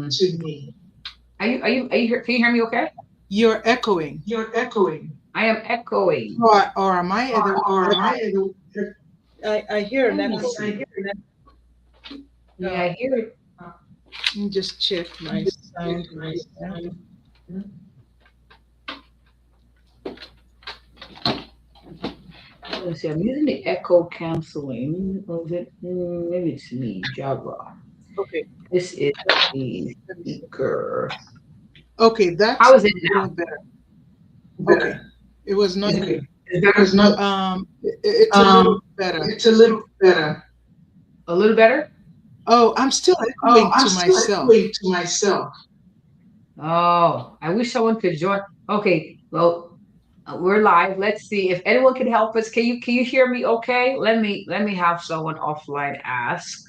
to me. Are you can you hear me okay? You're echoing. You're echoing. I am echoing. Or am I? Or am I? I hear an Let me echo. I see. hear an echo. Yeah, I hear it. Let me just check my sound. Let's see. I'm using the echo canceling. Was it? Maybe it's me, Java. Okay. This is the speaker. Okay, that's How a is it now? little better. Okay. It was not Is good. it It was not. It's a little better. It's a little better. a little better? Oh, I'm still Oh, echoing I'm to still myself. echoing to myself. Oh, I wish someone could join. Okay, well, we're live. Let's see if anyone can help us. Can you hear me? Okay, let me have someone offline ask.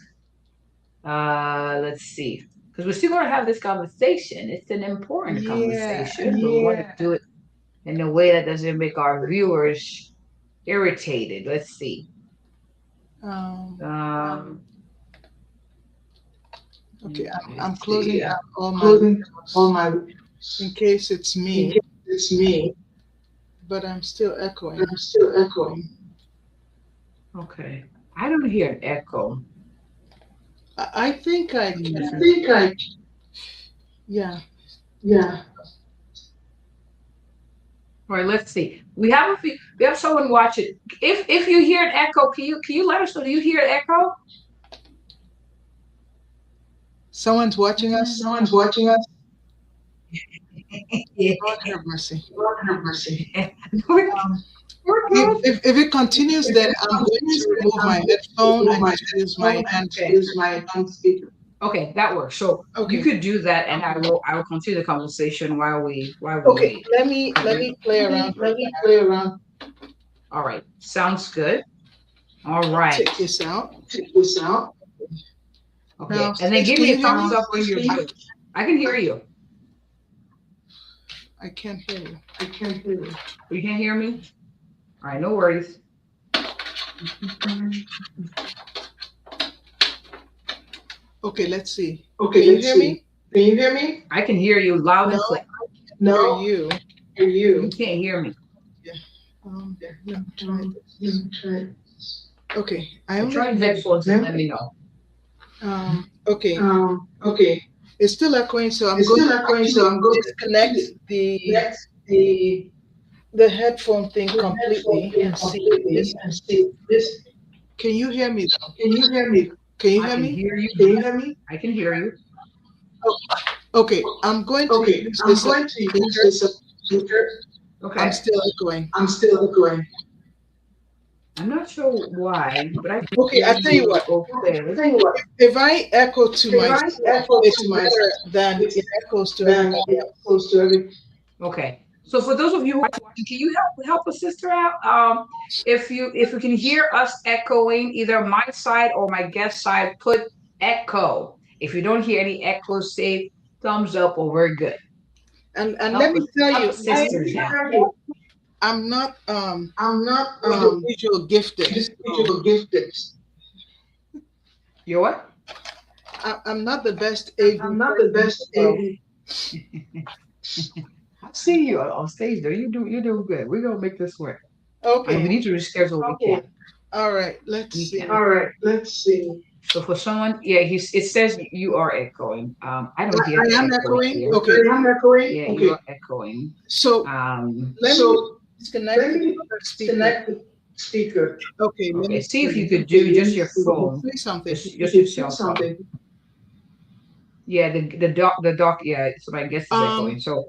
Let's see, because we're still gonna have this conversation. It's an important Yeah. conversation, but we want to do it in a way that doesn't make our viewers irritated. Let's see. Um, Um, okay, I'm let's closing see. out all my Closing all windows my. in case it's In me, case it's me, but I'm still but echoing. I'm still echoing. Okay. I don't hear an echo. I think I I can. think I, Yeah. yeah. All right, let's see. We have someone watching. If you hear an echo, can you let us know? Do you hear an echo? Someone's watching us. Someone's watching us. Yeah. Lord have mercy. Lord have mercy. We're Um, good. if it continues, If then it I'm going continues, to then remove I'm my going to headphone remove and my just use phone my and hand speaker. use my speaker. Okay, that works. So you Okay. could do that, and I will continue the conversation while we Okay. wait. Let me play around with Let me that. play around. All right, sounds good. All right, Check this out. check this out. Okay, Now, and then Sage, give can me you a hear thumbs me? up when you're good. I can hear you. I can't hear you. I can't hear you. You can't hear me? All right, no worries. Okay, let's see. Okay, Can you let's hear see. me? Can you hear me? I can hear you loud and No, clear. hear No, you. hear you. You can't hear me. Yeah. Let me try Let this. me try. Okay, I So only try headphones and let me know. okay. Okay. It's still echoing, so I'm It's going still to echoing, so actually I'm going to disconnect actually the connect the headphone thing headphone completely thing and see this. completely and see this. Can you hear me though? Can you hear me? Can you I hear can me? hear you. Can you hear me? I can hear you. Okay, I'm going to Okay, use I'm this as going a to use speaker. this as speaker. I'm Okay. still echoing. I'm still echoing. I'm not sure why, but I can Okay, hear I tell you you what. okay. Tell you what, If I echo to if I myself, echo it's to better myself, than it's it echoes to then everybody it else. goes to every. Okay. So for those of you who are watching, can you help a sister out? If you can hear us echoing either my side or my guest side, put echo. If you don't hear any echo, say thumbs up or we're good. And let me tell Help you, us sisters out. I'm not I'm not visual gifted. So visual gifted. You're what? I'm not the best AV I'm not the person in the best world. AV. I see you on stage though. You're doing good. We're gonna make this work. And we Okay. need to reschedule. We Okay. can. All right. Let's We see. can. All right. Let's see. So for someone, yeah, it says you are echoing. I don't hear I the am echo echoing. here. Okay. I'm echoing. Yeah, you Okay. are echoing. So let me So disconnect let the me other speaker. disconnect the speaker. Okay. Let Okay. me See if you see. could do just your phone. Say something. Just your cell phone. Yeah, the dock. Yeah, so my guess is echoing. So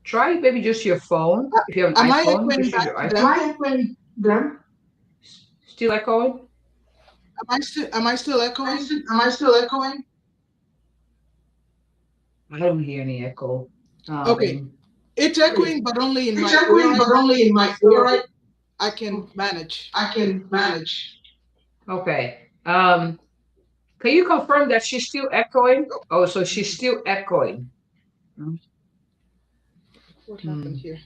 try maybe just your phone. If you have an Am I iPhone, echoing just use back your to iPhone. them? Am I echoing them? Still echoing? Am I still echoing? Am I still echoing? I don't hear any echo. Okay. It's Okay. echoing, but only in It's my ear echoing, right but now. only in my ear, So right? I can manage. I can manage. Okay. Can you confirm that she's still echoing? Oh, so she's still echoing. What Hmm. happened here?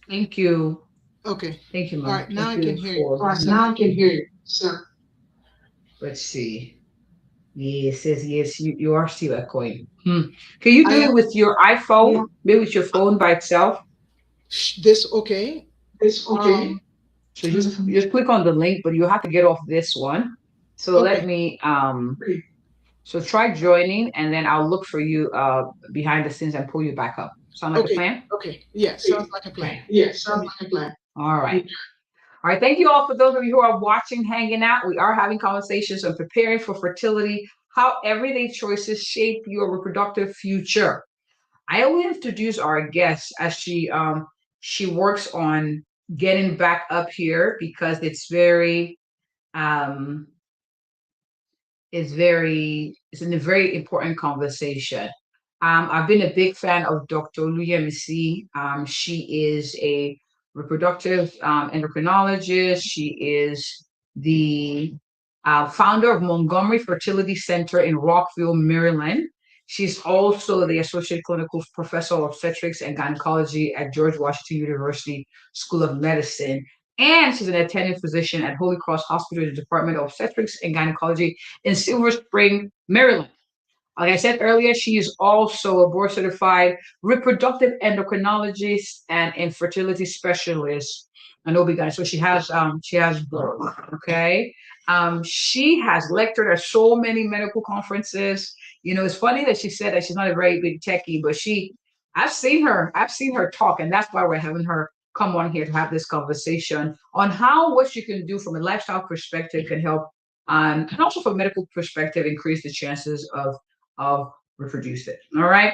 Thank you. Okay. Thank you, All ma'am. right. Now Thank I can you hear you. for. All right, So now I can hear you. So Let's see. Yes, says yes, you are still echoing. Can you I do it am. with your iPhone? Maybe with your phone by itself? This okay? It's okay. Um, So just click on the link, but you have to get off this one. So let okay. me so try joining and then I'll look for you behind the scenes and pull you back up. Sound like a Okay. plan? Okay. Yeah, sounds like a plan. Okay. Yes, sounds like a plan. All right. All right. Thank you all for those of you who are watching, hanging out. We are having conversations on preparing for fertility, how everyday choices shape your reproductive future. I will introduce our guest as she works on getting back up here because um it's in a very important conversation. I've been a big fan of Dr. Oluyemisi. She is a reproductive endocrinologist. She is the founder of Montgomery Fertility Center in Rockville, Maryland. She's also the associate clinical professor of obstetrics and gynecology at George Washington University School of Medicine. And she's an attending physician at Holy Cross Hospital in the Department of Obstetrics and Gynecology in Silver Spring, Maryland. Like I said earlier, she is also a board certified reproductive endocrinologist and infertility specialist, an OB-GYN. So she has both. Okay. She has lectured at so many medical conferences. It's funny that she said that she's not a very big techie, but I've seen her talk, and that's why we're having her come on here to have this conversation on how what you can do from a lifestyle perspective can help, and also from a medical perspective, increase the chances of reproducing. All right.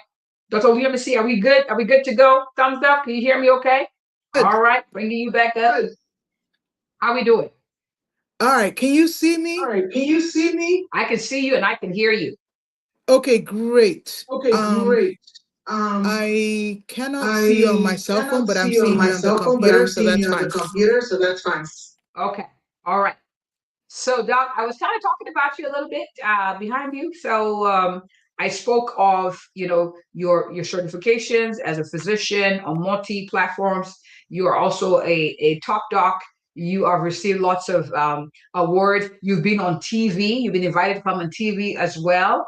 Dr. Oluyemisi, are we good? Are we good to go? Thumbs up. Can you hear me okay? Good. All right. Bringing you back up. Good. How we doing? All right. Can you see All me? right. Can you see me? I can see you and I can hear you. Okay, great. Okay, great. I cannot see you on my I cell phone, cannot but I'm see you on seeing my you on the cell phone, but computer, I'm so seeing that's you on the fine. computer, so that's fine. Okay. All right. So, Doc, I was kind of talking about you a little bit behind you. So, I spoke of your certifications as a physician on multi platforms. You are also a top doc. You have received lots of awards. You've been on TV. You've been invited to come on TV as well.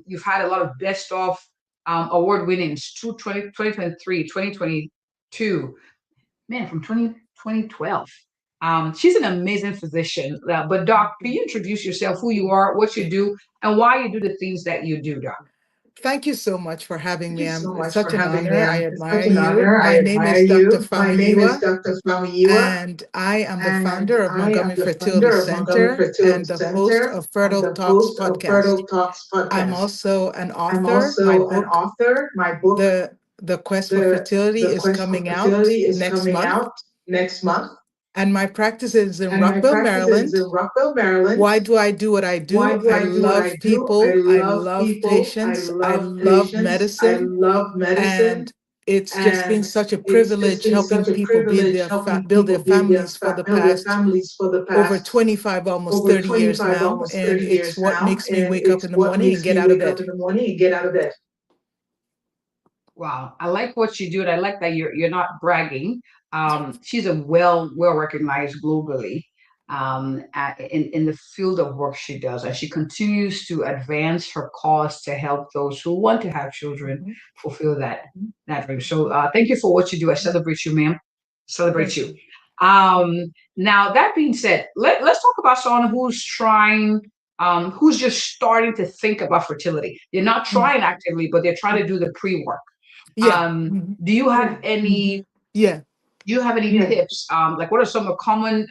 You've had a lot of best of award winnings: 2023, 2022. Man, from 2012. She's an amazing physician. But Doc, can you introduce yourself, who you are, what you do, and why you do the things that you do, Doc? Thank you so much for having Thank me. you so It's much for such an having me. honor. I It's admire such an you. honor. I My name admire is Dr. you. My name is Famuyiwa, Dr. Famuyiwa, and I am the and founder of I am Montgomery the Fertility founder of Montgomery Center Fertility and the host Center of and Fertile the Talks host of podcast. Fertile Talks I'm podcast. also an I'm author. My also an book, author. My book, The Quest for The Fertility, The is Quest for coming out Fertility, is next coming month. out next month. And my practice is in And my Rockville, practice is Maryland. in Rockville, Maryland. Why do I do what I Why do? do I I do what love I do? I people. I love love people. I patients. I love love patients. I medicine. love medicine. And it's just been And such a it's just privilege been helping such a people privilege helping build their people families for the build their past families for the over past 25, almost over 30 years 25, now. almost And 30 it's years what now. makes me And wake up it's in the what morning and makes get me out of wake up bed. in the morning and get out of bed. Wow, I like what you do, and I like that you're not bragging. She's a well recognized globally in the field of work she does, and she continues to advance her cause to help those who want to have children Mhm. fulfill that dream. So thank you for what you do. I celebrate you, ma'am. Celebrate Thank you. you. Now that being said, let's talk about someone who's trying. Who's just starting to think about fertility? They're not Mhm. trying actively, but they're trying to do the pre-work. Yeah. Mhm. Do you have any Yeah. tips? Like what are some of the common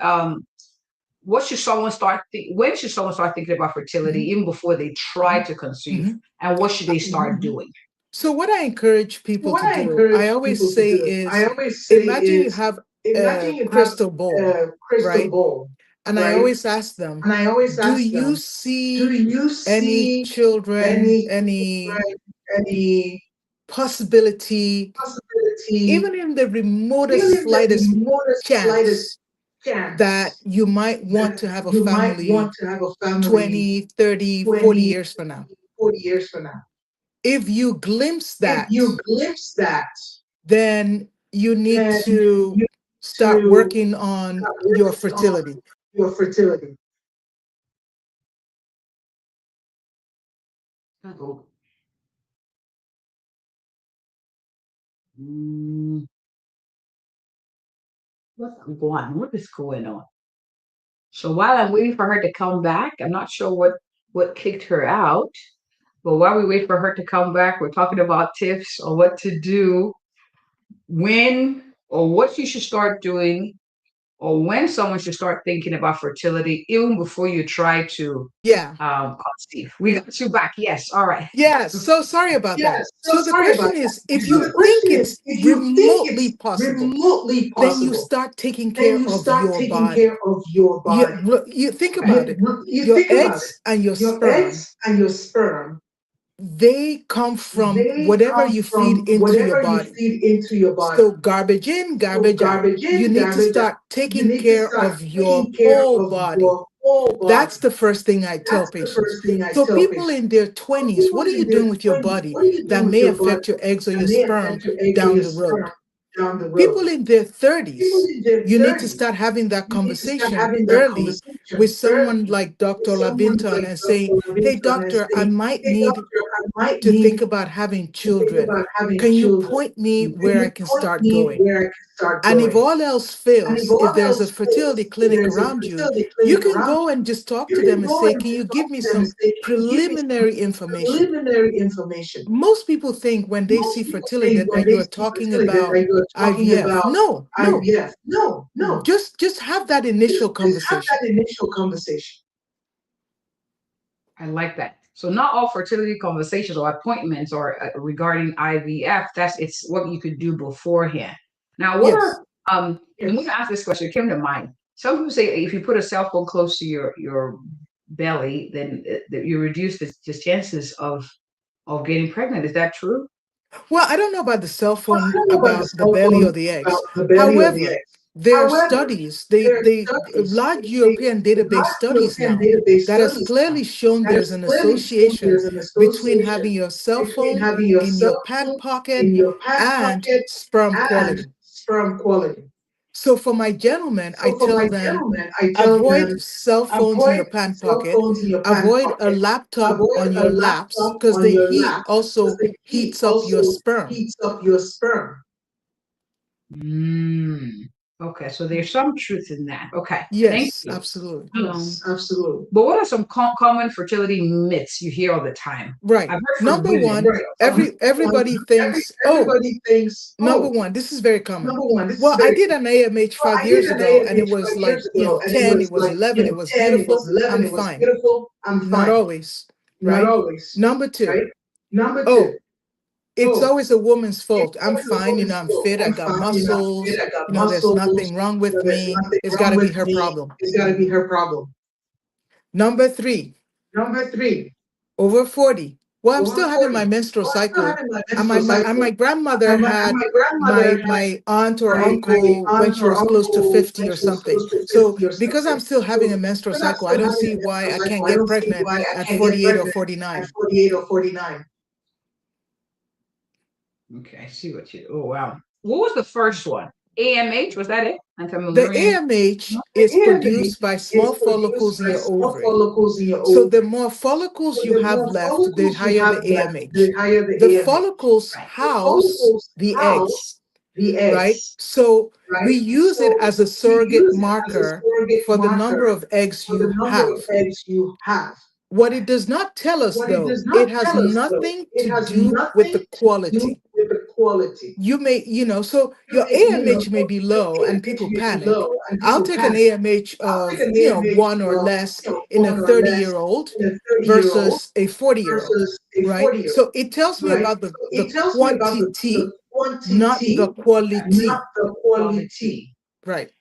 what should someone when should someone start thinking about fertility Mhm. even before they try to conceive? Mhm. And what should they start doing? So what I encourage people What to I do, I encourage always people to say do, I is, always say imagine you is have imagine a you have crystal ball, a crystal right? ball, And I right? always ask them, And I always do ask you them, do see you any see children, any any any possibility, possibility, even in the even remotest, in the slightest remotest, slightest chance that chance you might want that to have a you might family want to have a family 20, 30, 40 20, years from now? 40 years from now? If you glimpse If that, you glimpse that, then you need then to you start to working on start your working on fertility. your fertility. Uh-oh. What is going on? So while I'm waiting for her to come back, I'm not sure what kicked her out. But while we wait for her to come back, we're talking about tips on what to do when or what you should start doing or when someone should start thinking about fertility even before you try to Yeah. conceive. We got you back. Yes. All right. Yes. So sorry about that. Yes, so So the sorry question about that. is, if So you the question think is, it's if you think remotely it's possible, remotely then you possible, start taking then care you of start your taking body. care of your body. You think Okay. about it. You Your think about it. eggs and your Your sperm, eggs and your sperm, they come from they whatever come you feed from into your whatever you body. feed into your body. So garbage in, So garbage out. garbage You in, need to garbage out. start You taking need to care start of your taking care whole of body. your whole That's body. the first thing I tell That's the patients. first thing I So tell people patients. in their So 20s, people what are you in their doing with your 20s, body what are you that doing with may your body affect your eggs or that your may sperm affect your eggs or down your the road? sperm down the People road? in their People 30s, in their you need to 30s, start having that you need to start conversation having that early with conversation someone early like with Dr. someone Labinton like and Dr. saying, hey, Robinson and doctor, I say, might hey, need doctor, I might to think need about having to think children. about having Can you children. point me Can where I you can point start me going? where I can start And if going? all else And if fails, if all there's a else fertility fails, if clinic there's a around you, fertility you clinic can around go and just talk you, to you them can and go say, and can just you talk give me to them and some say, can you give me some preliminary information? preliminary information? Most people think when they see Most people fertility think that when like they you're see talking fertility that about like you're talking IVF. about No, no. IVF. No, no. Just have that initial Just have conversation. that initial conversation. I like that. So not all fertility conversations or appointments are regarding IVF. It's what you could do beforehand. Now, what Yes. are and when I asked this question, it came to mind. Some people say if you put a cell phone close to your belly, then you reduce the chances of getting pregnant. Is that true? Well, I don't know about the cell Well, I phone, don't know about the about the cell belly or phone the about eggs. the belly or the However, eggs. there are However, studies, there are they studies, large European database large studies European now database that has studies now clearly shown that there's has an clearly shown association there's an between association having your cell between phone having your in cell your pant phone pocket in your pant and pocket sperm and quality. sperm quality. So for my gentlemen, I So for tell my them gentlemen, I tell avoid them cell phones in avoid your pant cell pocket, phones in your pant avoid a pocket, laptop avoid on a your laps laptop because on the your heat lap because also the heat heats up your also sperm. heats up your sperm. Mm. Okay, so there's some truth in that. Okay, thank Yes, you. absolutely. Yes, absolutely. But what are some common fertility myths you hear all the time? Right. I've heard from Number women. one, Right. everybody thinks, oh, Everybody thinks, number oh, one, this is very common. number one, this is Well, I very did an AMH well, five I did years an ago and it AMH was 5 years like, ago, and it 10, it was was like, 11, it was 10, it was beautiful. 11, I'm it was fine. beautiful. I'm Not fine. always, Not right? always. Number two, Right? Number two, oh, it's oh, always a woman's it's fault. I'm always a fine, woman's I'm fault. fit, I I'm got fine, I'm fit, muscles, I got there's muscles, nothing wrong with there's me. nothing It's got wrong to be with her me. problem. It's got to be her problem. Number three, Number three, over 40. Well, I'm over still having 40. my menstrual Well, I'm still cycle. having my And menstrual my cycle. grandmother And had my grandmother had my aunt or my uncle when aunt she or was close to uncle 50 when or she was something. close to So 50 or because I'm something. still having So a menstrual because I'm cycle, I still don't having see a why menstrual I cycle, can't I get don't see pregnant why I at can't get 48 or pregnant at 49. 48 or 49. Okay, I see what you. Oh wow. What was the first one? AMH, was that it? The Anti-malarial. AMH The is AMH produced by is small produced follicles in by your small ovary. follicles in your So the ovary. more follicles So you the have more left, the follicles you higher have the left, AMH. the higher the The AMH. follicles Right. The house follicles the house eggs, the right? eggs, So we right? use it So as a we surrogate use it as a marker surrogate for the number marker of eggs for the you number of have. eggs you have. What it does not tell us, What it though, does not it has tell us, though, nothing it to has do with nothing the to do quality. with the quality. You may, so You your may, AMH may so be your low and AMH people may be panic. low and I'll people take an panic. AMH I'll take of, an AMH 1 or of less in a 1 or less 30-year-old in a 30-year-old versus a 40-year-old, versus a right? 40-year-old, So it tells me right? about So the it tells me about the quantity, not the quantity, not quality, the quality, right?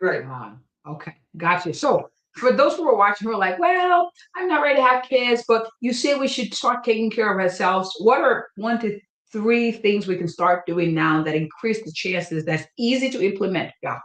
right? Okay, gotcha. So for those who are watching who are like, well, I'm not ready to have kids, but you say we should start taking care of ourselves. What are 1 to 3 things we can start doing now that increase the chances that's easy to implement? Yeah.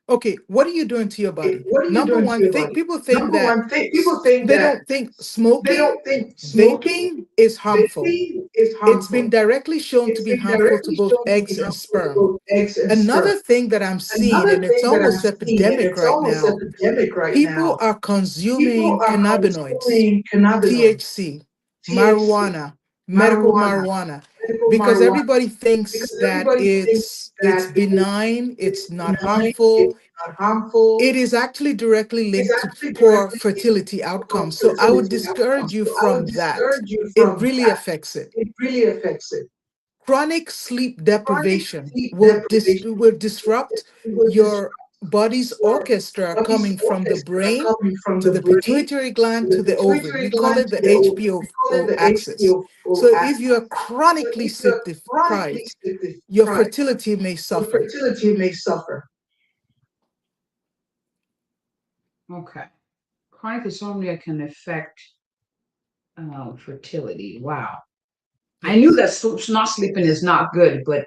Okay, what are you doing to your Okay, body? what are you Number doing to one, your body? people think Number that one thing, people think they that don't think they smoking, don't think smoking, vaping is harmful. vaping is It's been harmful. directly shown to It's be been harmful to directly both shown to be eggs and harmful to sperm. both eggs and sperm. Another thing that I'm seeing, Another and it's thing that I'm almost seeing, and epidemic it's right almost now, epidemic right people now, are people consuming are cannabinoids, consuming cannabinoids, THC. marijuana, medical marijuana, because everybody thinks that it's benign, it's not harmful. It is actually directly linked to poor fertility outcomes. So I would discourage you from that. It really affects it. Chronic sleep deprivation will disrupt your body's orchestra coming from the brain to the pituitary gland to the ovary. We call it the HPO axis. So if you are chronically sleep deprived, your fertility may suffer. Okay. Chronic insomnia can affect fertility. Wow. I knew that not sleeping is not good, but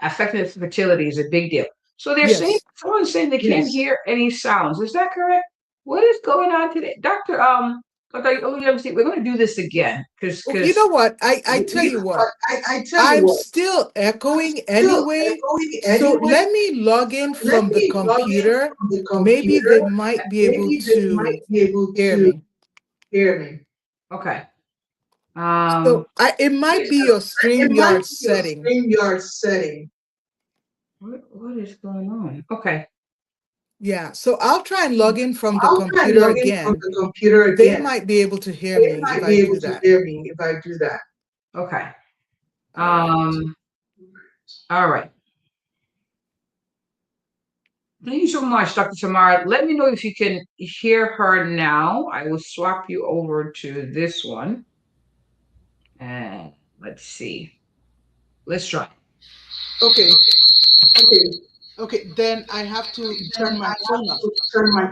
affecting fertility is a big deal. So they're saying, someone's saying they can't hear any sounds. Is that correct? What is going on today? Dr. Oluyemisi, we're going to do this again because you know what? I tell you what, I'm still echoing anyway. So let me log in from the computer. Maybe they might be able to hear me. Okay. So it might be your StreamYard setting. What is going on? Okay. Yeah, so I'll try and log in from the computer again. They might be able to hear me if I do that. Okay. All right. Thank you so much, Dr. Tamara. Let me know if you can hear her now. I will swap you over to this one. And let's see. Let's try. Okay, then I have to turn my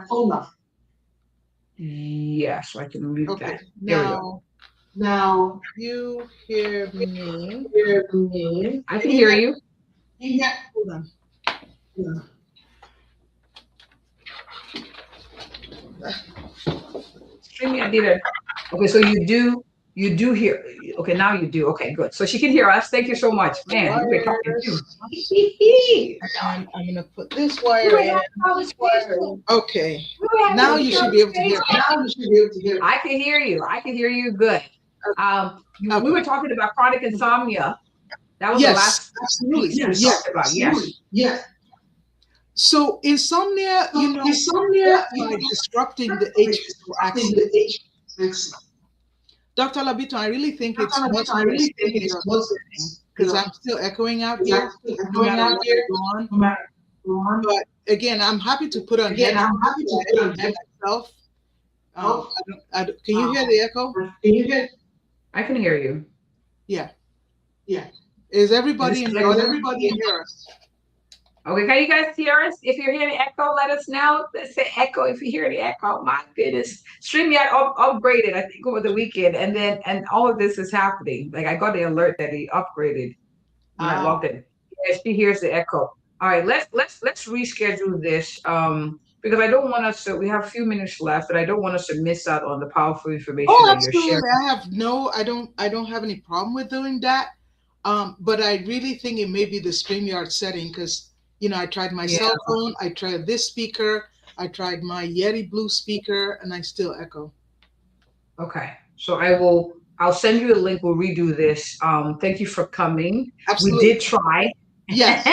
phone off. Yes, I can mute that. Now you hear me. I can hear you. Yeah, hold on. I did it. Okay, so you do hear. Okay, now you do. Okay, good. So she can hear us. Thank you so much. Man, you've been talking too. And I'm gonna put this wire in. Okay. Now you should be able to hear me. I can hear you. I can hear you good. We were talking about chronic insomnia. That was the last absolutely. piece we talked about. Yes. So insomnia, by disrupting the HPO axis. Dr. Labito, I really think it's because I'm still echoing out here. No matter what go on. But again, I'm happy to put on myself. Can you hear the echo? I can hear you. Yeah. Is everybody in the audience hear us? Okay, can you guys hear us? If you're hearing echo, let us know. Let's say echo if you hear the echo. My goodness. StreamYard upgraded, I think, over the weekend. And all of this is happening. Like I got the alert that he upgraded when I logged in. Yes, she hears the echo. All right, let's reschedule this. Because I don't want us to, we have a few minutes left, but I don't want us to miss out on the powerful information that you're sharing. I don't have any problem with doing that. But I really think it may be the StreamYard setting because I tried my cell phone, I tried this speaker, I tried my Yeti Blue speaker, and I still echo. Okay, so I'll send you a link. We'll redo this. Thank you for coming. Absolutely. We did try. Yes.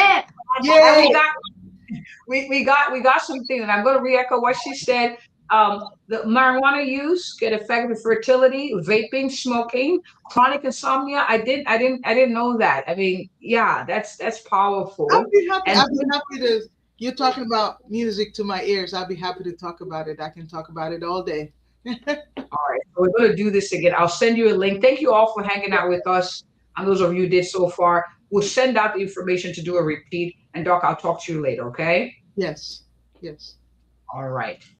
We got something, and I'm going to re-echo what she said. The marijuana use can affect the fertility, vaping, smoking, chronic insomnia. I didn't know that. I mean, yeah, that's powerful. I'll be happy to. You're talking about music to my ears. I'll be happy to talk about it. I can talk about it all day. All right, so we're going to do this again. I'll send you a link. Thank you all for hanging out with us, and those of you who did so far. We'll send out the information to do a repeat. And Doc, I'll talk to you later. Okay? Yes. All right.